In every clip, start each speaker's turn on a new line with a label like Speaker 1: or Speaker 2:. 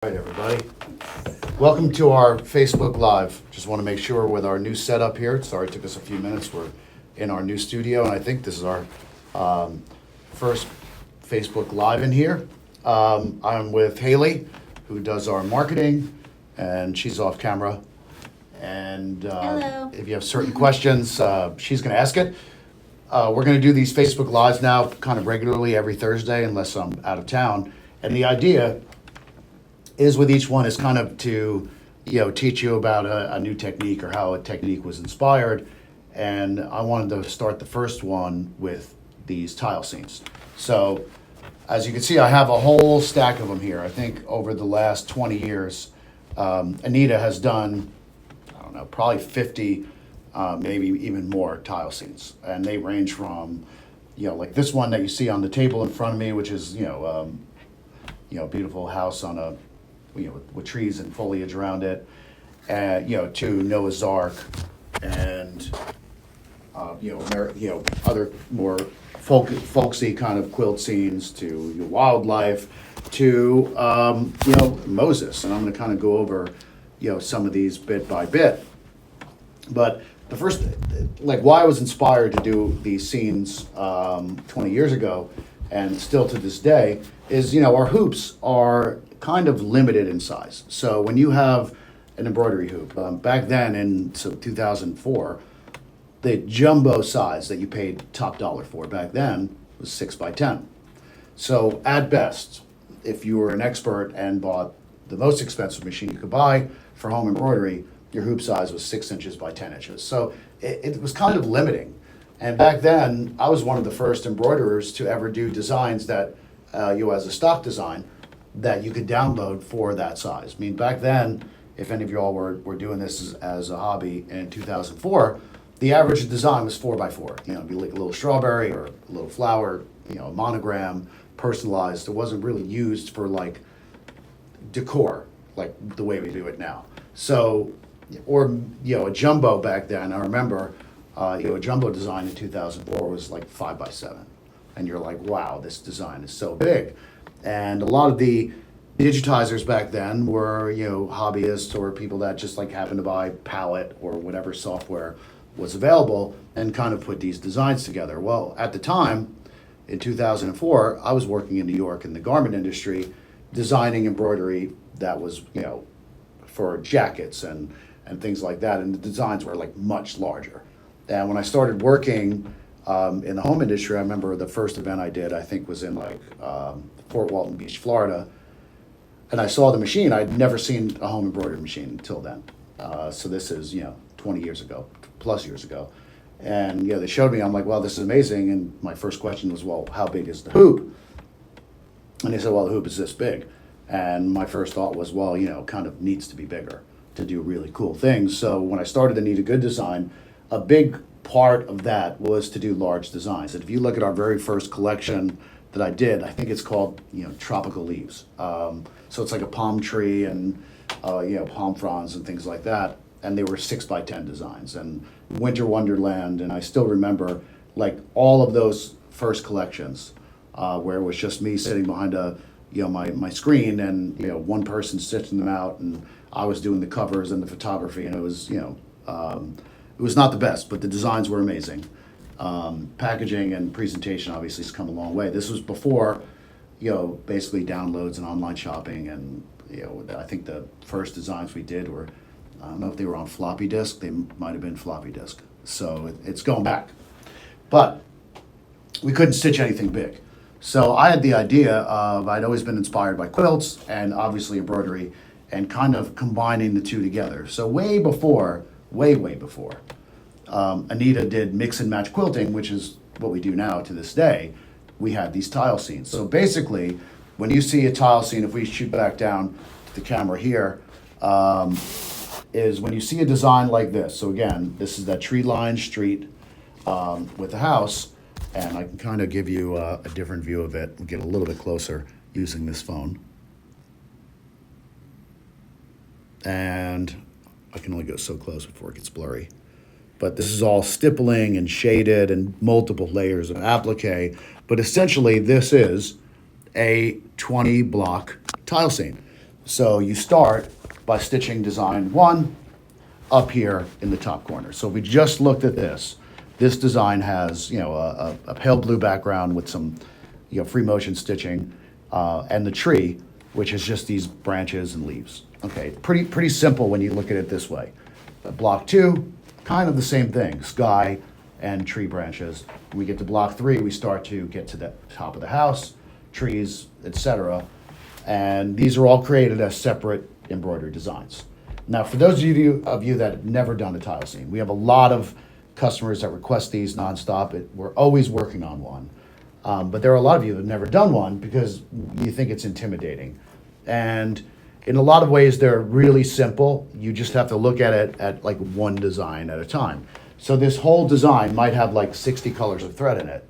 Speaker 1: All right, everybody. Welcome to our Facebook Live. Just want to make sure with our new setup here, sorry it took us a few minutes, we're in our new studio, and I think this is our first Facebook Live in here. I'm with Haley, who does our marketing, and she's off camera. And
Speaker 2: Hello.
Speaker 1: if you have certain questions, she's going to ask it. We're going to do these Facebook Lives now kind of regularly every Thursday, unless I'm out of town. And the idea is with each one is kind of to, teach you about a new technique or how a technique was inspired. And I wanted to start the first one with these tile scenes. So as you can see, I have a whole stack of them here. I think over the last 20 years, Anita has done, I don't know, probably 50, maybe even more tile scenes. And they range from, like this one that you see on the table in front of me, which is, beautiful house on a, with trees and foliage around it, and to Noah's Ark, and other more folksy kind of quilt scenes, to wildlife, to Moses, and I'm going to kind of go over some of these bit by bit. But the first, like why I was inspired to do these scenes 20 years ago, and still to this day, is our hoops are kind of limited in size. So when you have an embroidery hoop, back then in 2004, the jumbo size that you paid top dollar for back then was 6 by 10. So at best, if you were an expert and bought the most expensive machine you could buy for home embroidery, your hoop size was 6 inches by 10 inches. So it was kind of limiting. And back then, I was one of the first embroiderers to ever do designs that, as a stock design, that you could download for that size. I mean, back then, if any of y'all were doing this as a hobby in 2004, the average design was 4 by 4. It'd be like a little strawberry or a little flower, a monogram, personalized. It wasn't really used for like decor, like the way we do it now. So, or, a jumbo back then, I remember, a jumbo design in 2004 was like 5 by 7. And you're like, wow, this design is so big. And a lot of the digitizers back then were, hobbyists or people that just like happened to buy Palette or whatever software was available and kind of put these designs together. Well, at the time, in 2004, I was working in New York in the garment industry, designing embroidery that was, for jackets and things like that. And the designs were like much larger. And when I started working in the home industry, I remember the first event I did, I think was in like Fort Walton Beach, Florida. And I saw the machine. I'd never seen a home embroidery machine until then. So this is, 20 years ago, plus years ago. And, they showed me, I'm like, wow, this is amazing. And my first question was, well, how big is the hoop? And they said, well, the hoop is this big. And my first thought was, well, kind of needs to be bigger to do really cool things. So when I started the Need a Good design, a big part of that was to do large designs. And if you look at our very first collection that I did, I think it's called, Tropical Leaves. So it's like a palm tree and, palm fronds and things like that. And they were 6 by 10 designs, and Winter Wonderland. And I still remember like all of those first collections where it was just me sitting behind my screen, and, one person stitching them out, and I was doing the covers and the photography, and it was, it was not the best, but the designs were amazing. Packaging and presentation obviously has come a long way. This was before, basically downloads and online shopping, and I think the first designs we did were, I don't know if they were on floppy disk. They might have been floppy disk. So it's going back, but we couldn't stitch anything big. So I had the idea of, I'd always been inspired by quilts and obviously embroidery, and kind of combining the two together. So way before, way before, Anita did mix and match quilting, which is what we do now to this day. We had these tile scenes. So basically, when you see a tile scene, if we shoot back down to the camera here, is when you see a design like this. So again, this is that tree-lined street with the house, and I can kind of give you a different view of it. We'll get a little bit closer using this phone. And I can only go so close before it gets blurry. But this is all stippling and shaded and multiple layers of applique. But essentially, this is a 20 block tile scene. So you start by stitching design one up here in the top corner. So if we just looked at this, this design has, a pale blue background with some, free motion stitching, and the tree, which is just these branches and leaves. Okay, pretty simple when you look at it this way. Block two, kind of the same thing, sky and tree branches. When we get to block three, we start to get to the top of the house, trees, etc. And these are all created as separate embroidery designs. Now, for those of you that have never done a tile seam, we have a lot of customers that request these nonstop. We're always working on one. But there are a lot of you that have never done one because you think it's intimidating. And in a lot of ways, they're really simple. You just have to look at it at like one design at a time. So this whole design might have like 60 colors of thread in it,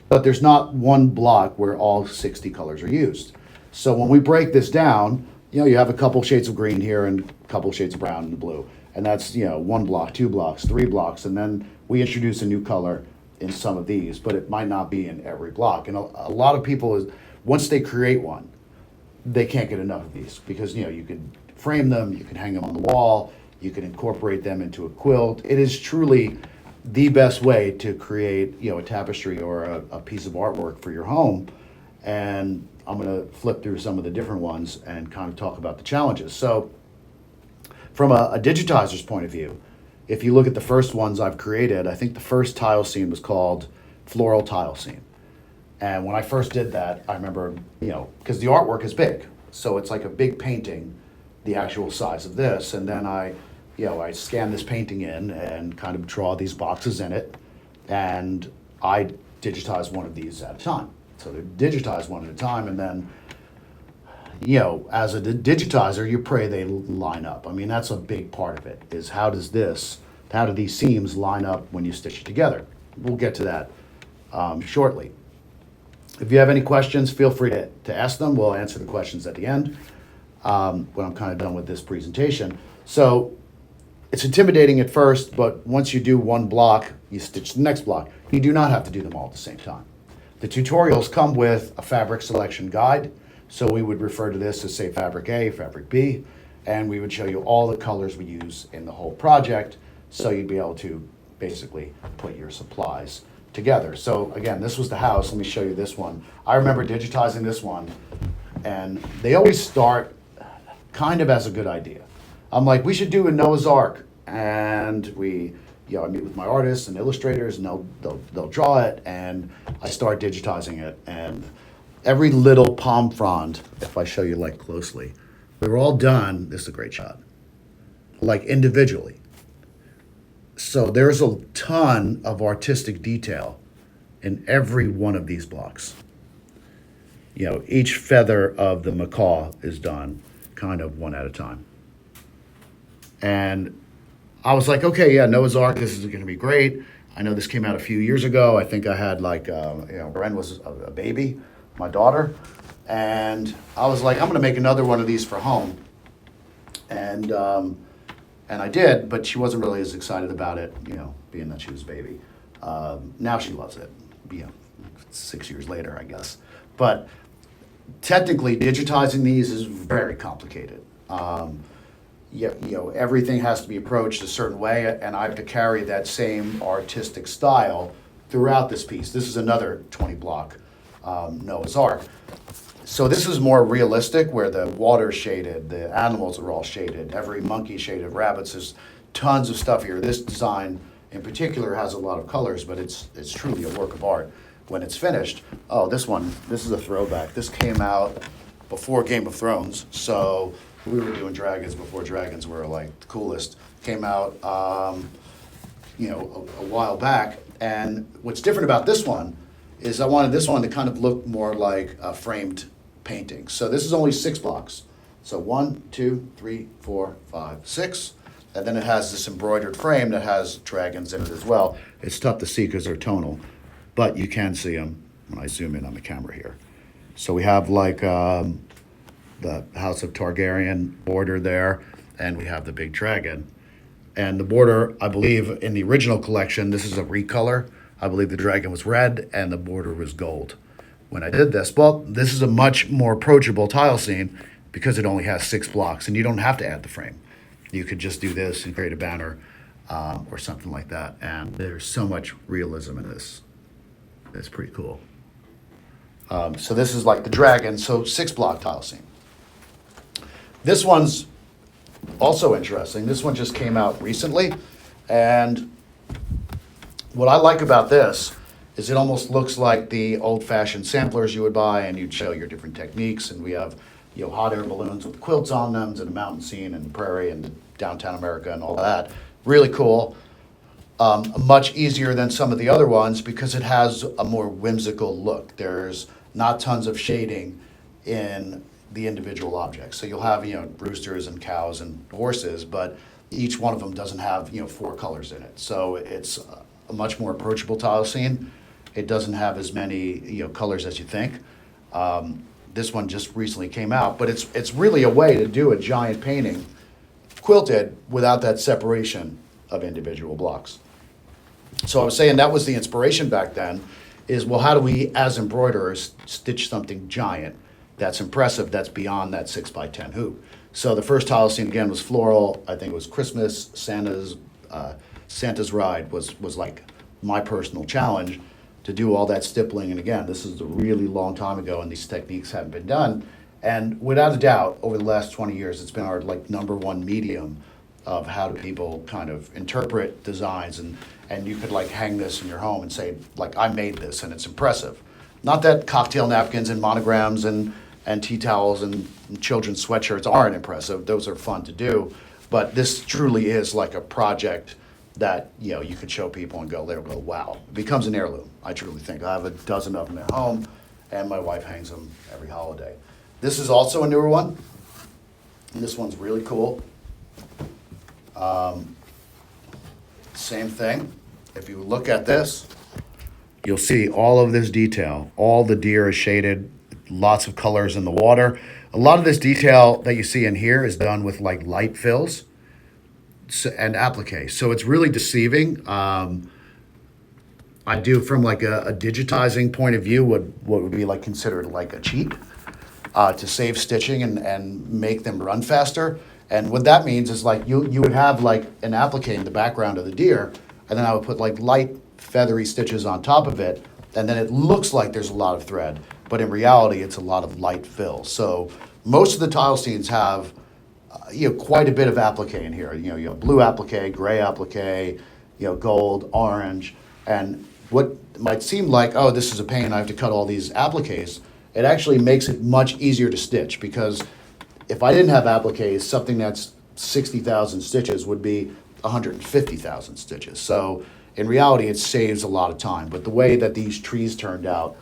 Speaker 1: but there's not one block where all 60 colors are used. So when we break this down, you have a couple shades of green here and a couple shades of brown and blue. And that's, one block, two blocks, three blocks. And then we introduce a new color in some of these, but it might not be in every block. And a lot of people, once they create one, they can't get enough of these because, you can frame them, you can hang them on the wall, you can incorporate them into a quilt. It is truly the best way to create, a tapestry or a piece of artwork for your home. And I'm going to flip through some of the different ones and kind of talk about the challenges. So from a digitizer's point of view, if you look at the first ones I've created, I think the first tile seam was called Floral Tile Seam. And when I first did that, I remember, because the artwork is big. So it's like a big painting, the actual size of this. And then I scan this painting in and kind of draw these boxes in it. And I digitize one of these at a time. So they digitize one at a time, and then, as a digitizer, you pray they line up. I mean, that's a big part of it, is how do these seams line up when you stitch it together? We'll get to that shortly. If you have any questions, feel free to ask them. We'll answer the questions at the end when I'm kind of done with this presentation. So it's intimidating at first, but once you do one block, you stitch the next block. You do not have to do them all at the same time. The tutorials come with a fabric selection guide, so we would refer to this as, say, fabric A, fabric B, and we would show you all the colors we use in the whole project, so you'd be able to basically put your supplies together. So again, this was the house. Let me show you this one. I remember digitizing this one, and they always start kind of as a good idea. I'm like, we should do a Noah's Ark, and I meet with my artists and illustrators, and they'll draw it, and I start digitizing it, and every little palm frond, if I show you like closely, they were all done. This is a great shot, like individually. So there's a ton of artistic detail in every one of these blocks. Each feather of the macaw is done kind of one at a time. And I was like, okay, yeah, Noah's Ark, this is going to be great. I know this came out a few years ago. I think I had Bren was a baby, my daughter. And I was like, I'm going to make another one of these for home. And I did, but she wasn't really as excited about it, being that she was a baby. Now she loves it, 6 years later, I guess. But technically, digitizing these is very complicated. Everything has to be approached a certain way, and I have to carry that same artistic style throughout this piece. This is another 20 block Noah's Ark. So this is more realistic, where the water's shaded, the animals are all shaded, every monkey shaded, rabbits, there's tons of stuff here. This design in particular has a lot of colors, but it's truly a work of art when it's finished. Oh, this is a throwback. This came out before Game of Thrones, so we were doing dragons before dragons were like the coolest. Came out, a while back. And what's different about this one is I wanted this one to kind of look more like a framed painting. So this is only 6 blocks. So 1, 2, 3, 4, 5, 6. And then it has this embroidered frame that has dragons in it as well. It's tough to see because they're tonal, but you can see them when I zoom in on the camera here. So we have the House of Targaryen border there, and we have the big dragon. And the border, I believe, in the original collection, this is a recolor. I believe the dragon was red and the border was gold when I did this. Well, this is a much more approachable tile seam because it only has 6 blocks, and you don't have to add the frame. You could just do this and create a banner or something like that. And there's so much realism in this. It's pretty cool. So this is like the dragon, so 6 block tile scene. This one's also interesting. This one just came out recently, and what I like about this is it almost looks like the old-fashioned samplers you would buy, and you'd show your different techniques. And we have, hot air balloons with quilts on them, and a mountain scene, and prairie, and downtown America, and all that. Really cool. Much easier than some of the other ones because it has a more whimsical look. There's not tons of shading in the individual objects. So you'll have, roosters and cows and horses, but each one of them doesn't have, 4 colors in it. So it's a much more approachable tile scene. It doesn't have as many, colors as you think. This one just recently came out, but it's really a way to do a giant painting quilted without that separation of individual blocks. So I was saying that was the inspiration back then, is, well, how do we, as embroiderers, stitch something giant that's impressive, that's beyond that 6x10 hoop? So the first tile scene, again, was floral. I think it was Christmas. Santa's Ride was like my personal challenge to do all that stippling. And again, this is a really long time ago, and these techniques haven't been done. And without a doubt, over the last 20 years, it's been our number one medium of how do people kind of interpret designs, and you could hang this in your home and say, I made this, and it's impressive. Not that cocktail napkins and monograms and tea towels and children's sweatshirts aren't impressive. Those are fun to do, but this truly is like a project that you could show people and they'll go, wow. It becomes an heirloom, I truly think. I have a dozen of them at home, and my wife hangs them every holiday. This is also a newer one, and this one's really cool. Same thing. If you look at this, you'll see all of this detail. All the deer is shaded, lots of colors in the water. A lot of this detail that you see in here is done with light fills and applique. So it's really deceiving. I do, from a digitizing point of view, what would be considered a cheat to save stitching and make them run faster. And what that means is you would have an applique in the background of the deer, and then I would put light feathery stitches on top of it, and then it looks like there's a lot of thread, but in reality it's a lot of light fill. So most of the tile scenes have quite a bit of applique in here. You have blue applique, gray applique, gold, orange, and what might seem like, oh, this is a pain, I have to cut all these appliques, it actually makes it much easier to stitch, because if I didn't have appliques, something that's 60,000 stitches would be 150,000 stitches. So in reality, it saves a lot of time. But the way that these trees turned out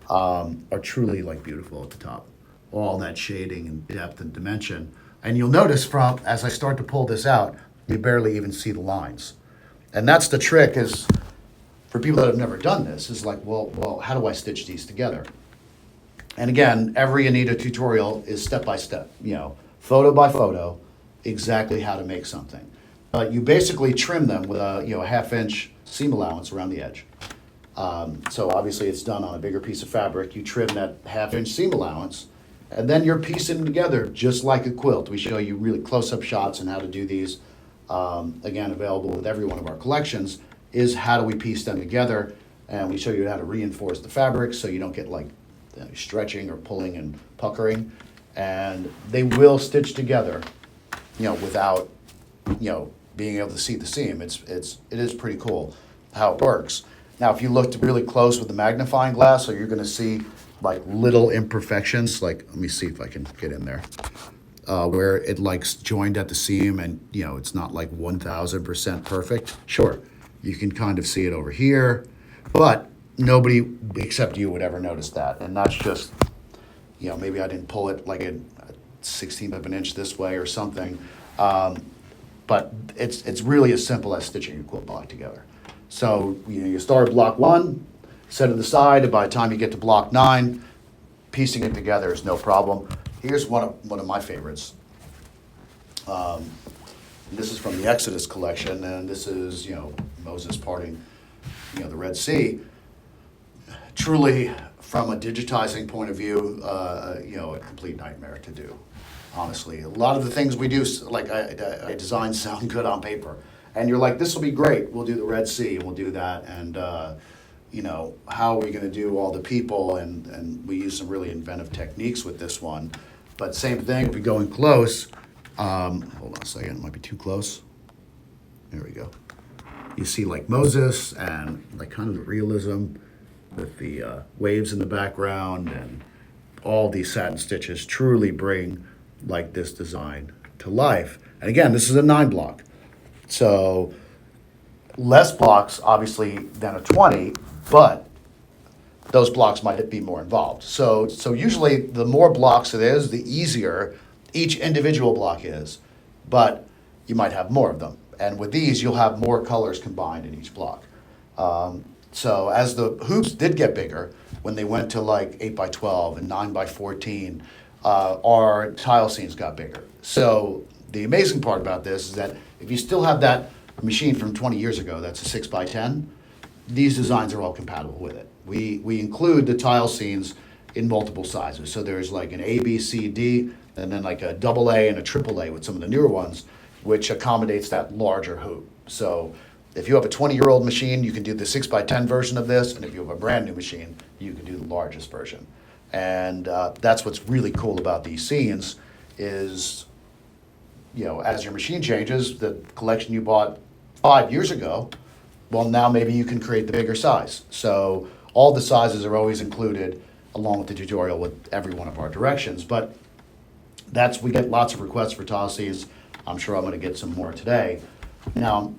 Speaker 1: are truly beautiful at the top. All that shading and depth and dimension. And you'll notice as I start to pull this out, you barely even see the lines. And that's the trick, is for people that have never done this, is well, how do I stitch these together? And again, every Anita tutorial is step by step, photo by photo, exactly how to make something. But you basically trim them with a 1/2-inch seam allowance around the edge. So obviously it's done on a bigger piece of fabric. You trim that 1/2-inch seam allowance, and then you're piecing them together just like a quilt. We show you really close-up shots on how to do these. Again, available with every one of our collections, is how do we piece them together, and we show you how to reinforce the fabric so you don't get stretching or pulling and puckering, and they will stitch together, without, being able to see the seam. It is pretty cool how it works. Now, if you looked really close with the magnifying glass, so you're going to see little imperfections. Let me see if I can get in there, where it joined at the seam, and it's not 1,000% perfect. Sure, you can kind of see it over here, but nobody except you would ever notice that. And that's just, maybe I didn't pull it a 16th of an inch this way or something. But it's really as simple as stitching a quilt block together. So you start at block 1, set it aside, and by the time you get to block 9, piecing it together is no problem. Here's one of my favorites. This is from the Exodus collection, and this is Moses parting the Red Sea. Truly, from a digitizing point of view, a complete nightmare to do. honestly. A lot of the things we do, like I design sound good on paper. And you're like, this will be great. We'll do the Red Sea and we'll do that. And, how are we going to do all the people? And we use some really inventive techniques with this one. But same thing, if we go in close, hold on a second, it might be too close. There we go. You see like Moses and like kind of the realism with the waves in the background, and all these satin stitches truly bring like this design to life. And again, this is a 9 block. So less blocks obviously than a 20, but those blocks might be more involved. So usually the more blocks it is, the easier each individual block is, but you might have more of them. And with these, you'll have more colors combined in each block. So as the hoops did get bigger, when they went to like 8 by 12 and 9 by 14, our tile scenes got bigger. So the amazing part about this is that if you still have that machine from 20 years ago, that's a 6 by 10, these designs are all compatible with it. We include the tile scenes in multiple sizes. So there's like an A, B, C, D, and then like a double A and a triple A with some of the newer ones, which accommodates that larger hoop. So if you have a 20-year-old machine, you can do the 6 by 10 version of this, and if you have a brand new machine, you can do the largest version. And that's what's really cool about these scenes is, as your machine changes, the collection you bought 5 years ago, well, now maybe you can create the bigger size. So all the sizes are always included along with the tutorial with every one of our directions. But we get lots of requests for tile scenes. I'm sure I'm gonna get some more today. Now,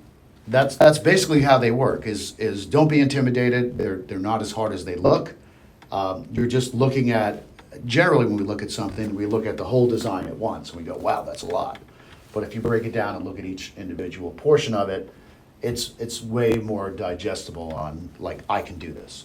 Speaker 1: that's basically how they work, is don't be intimidated. They're not as hard as they look. You're just looking at, generally when we look at something, we look at the whole design at once and we go, wow, that's a lot. But if you break it down and look at each individual portion of it, it's way more digestible on, like, I can do this.